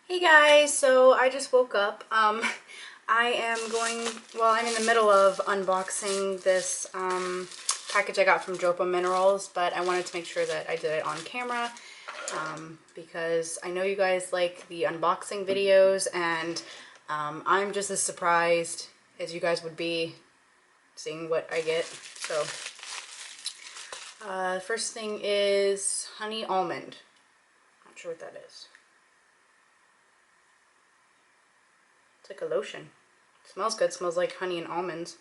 Hey guys, so I just woke up. I'm in the middle of unboxing this package I got from Joppa Minerals, but I wanted to make sure that I did it on camera because I know you guys like the unboxing videos, and I'm just as surprised as you guys would be seeing what I get. So, the first thing is honey almond. Not sure what that is. It's like a lotion. It smells good. It smells like honey and almonds.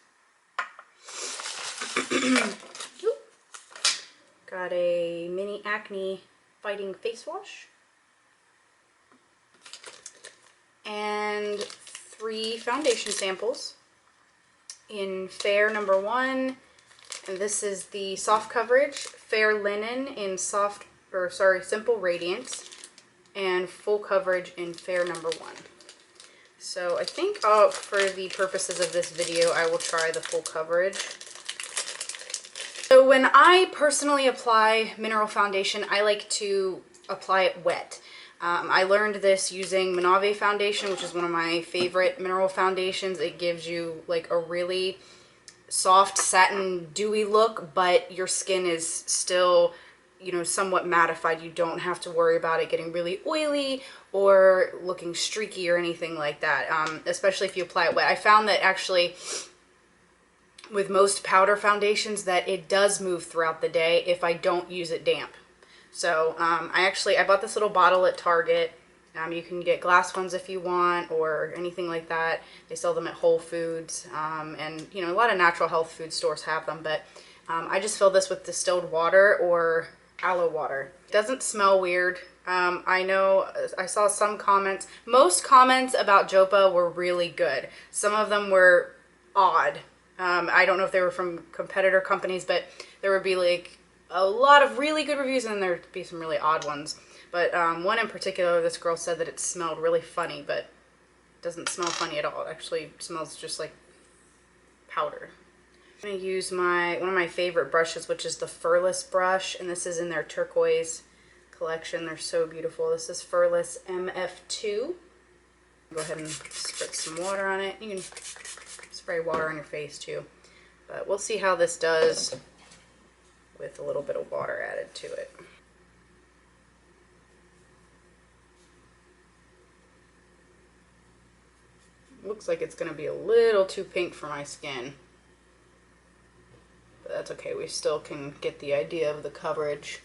Got a mini acne fighting face wash. And 3 foundation samples in Fair number 1. And this is the soft coverage, Fair Linen in Simple Radiance, and full coverage in Fair number 1. So I think for the purposes of this video, I will try the full coverage. So when I personally apply mineral foundation, I like to apply it wet. I learned this using Minave foundation, which is one of my favorite mineral foundations. It gives you like a really soft satin dewy look, but your skin is still, somewhat mattified. You don't have to worry about it getting really oily or looking streaky or anything like that, especially if you apply it wet. I found that actually with most powder foundations that it does move throughout the day if I don't use it damp. So I bought this little bottle at Target. You can get glass ones if you want, or anything like that. They sell them at Whole Foods, and a lot of natural health food stores have them, but I just fill this with distilled water or aloe water. It doesn't smell weird. I know I saw some comments. Most comments about Joppa were really good. Some of them were odd. I don't know if they were from competitor companies, but there would be like a lot of really good reviews, and then there'd be some really odd ones. But one in particular, this girl said that it smelled really funny, but it doesn't smell funny at all. It actually smells just like powder. I'm going to use one of my favorite brushes, which is the Furless brush, and this is in their turquoise collection. They're so beautiful. This is Furless MF2. Go ahead and spritz some water on it. You can spray water on your face too, but we'll see how this does with a little bit of water added to it. Looks like it's going to be a little too pink for my skin, but that's okay. We still can get the idea of the coverage.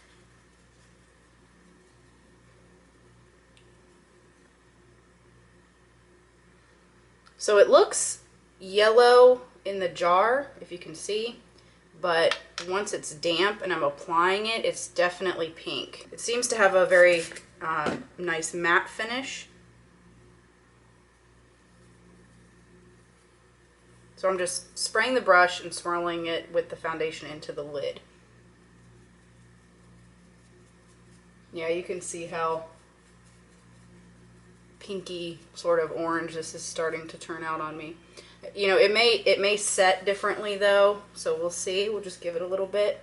So it looks yellow in the jar, if you can see, but once it's damp and I'm applying it, it's definitely pink. It seems to have a very nice matte finish. So I'm just spraying the brush and swirling it with the foundation into the lid. Yeah, you can see how pinky sort of orange this is starting to turn out on me. It may set differently though, so we'll see. We'll just give it a little bit.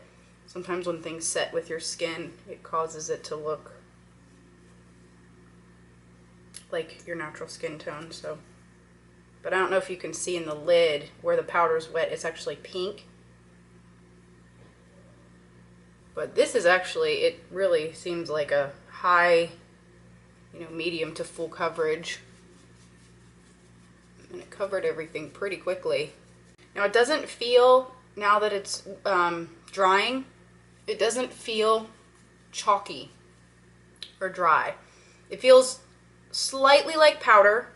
Sometimes when things set with your skin, it causes it to look like your natural skin tone. But I don't know if you can see in the lid where the powder's wet, it's actually pink. But this is actually, it really seems like a high, medium to full coverage. And it covered everything pretty quickly. Now it doesn't feel, now that it's drying, it doesn't feel chalky or dry. It feels slightly like powder.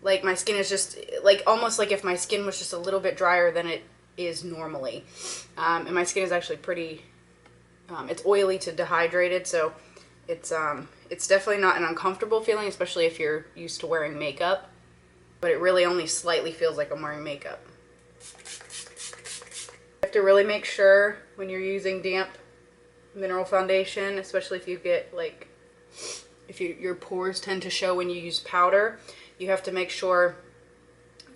Like my skin is just, like almost like if my skin was just a little bit drier than it is normally. And my skin is actually pretty, it's oily to dehydrated, so it's definitely not an uncomfortable feeling, especially if you're used to wearing makeup. But it really only slightly feels like I'm wearing makeup. You have to really make sure when you're using damp mineral foundation, especially if you get like, your pores tend to show when you use powder, you have to make sure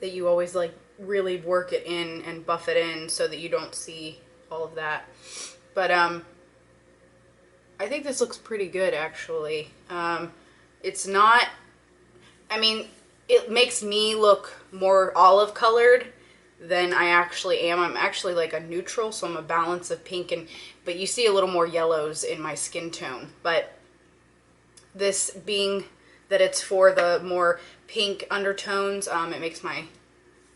that you always like really work it in and buff it in so that you don't see all of that. But I think this looks pretty good actually. It's not I mean, it makes me look more olive colored than I actually am. I'm actually like a neutral, so I'm a balance of pink but you see a little more yellows in my skin tone. But this being that it's for the more pink undertones, it makes my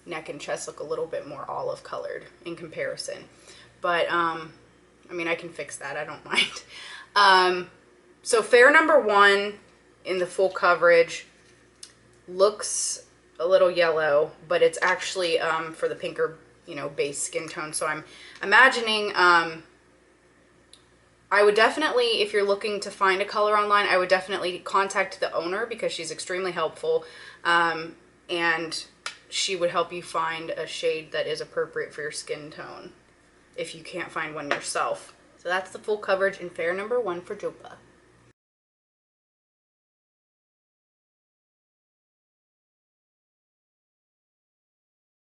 neck and chest look a little bit more olive colored in comparison. But, I mean, I can fix that. I don't mind. So fair number 1 in the full coverage looks a little yellow, but it's actually for the pinker, you know, base skin tone. So I'm imagining, I would definitely, if you're looking to find a color online, I would definitely contact the owner because she's extremely helpful, and she would help you find a shade that is appropriate for your skin tone if you can't find one yourself. So that's the full coverage in fair number 1 for Joppa.